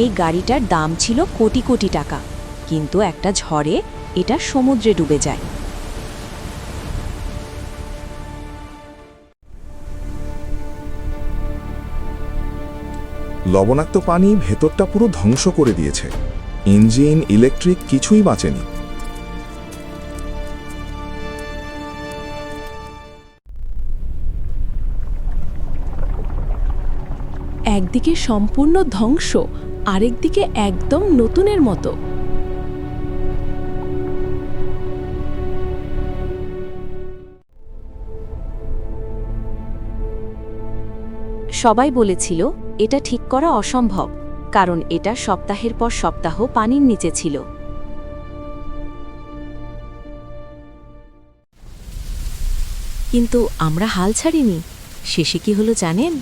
এই গাড়িটার দাম ছিল কোটি কোটি টাকা, কিন্তু একটা ঝড়ে এটা সমুদ্রে ডুবে যায়। লবণাক্ত পানি ভেতরটা পুরো ধ্বংস করে দিয়েছে। ইঞ্জিন, ইলেকট্রিক কিছুই বাঁচেনি। একদিকে সম্পূর্ণ ধ্বংস, আরেকদিকে একদম নতুনের মতো। সবাই বলেছিল এটা ঠিক করা অসম্ভব, কারণ এটা সপ্তাহের পর সপ্তাহ পানির নিচে ছিল। কিন্তু আমরা হাল ছাড়িনি। শেষে কি হলো জানেন?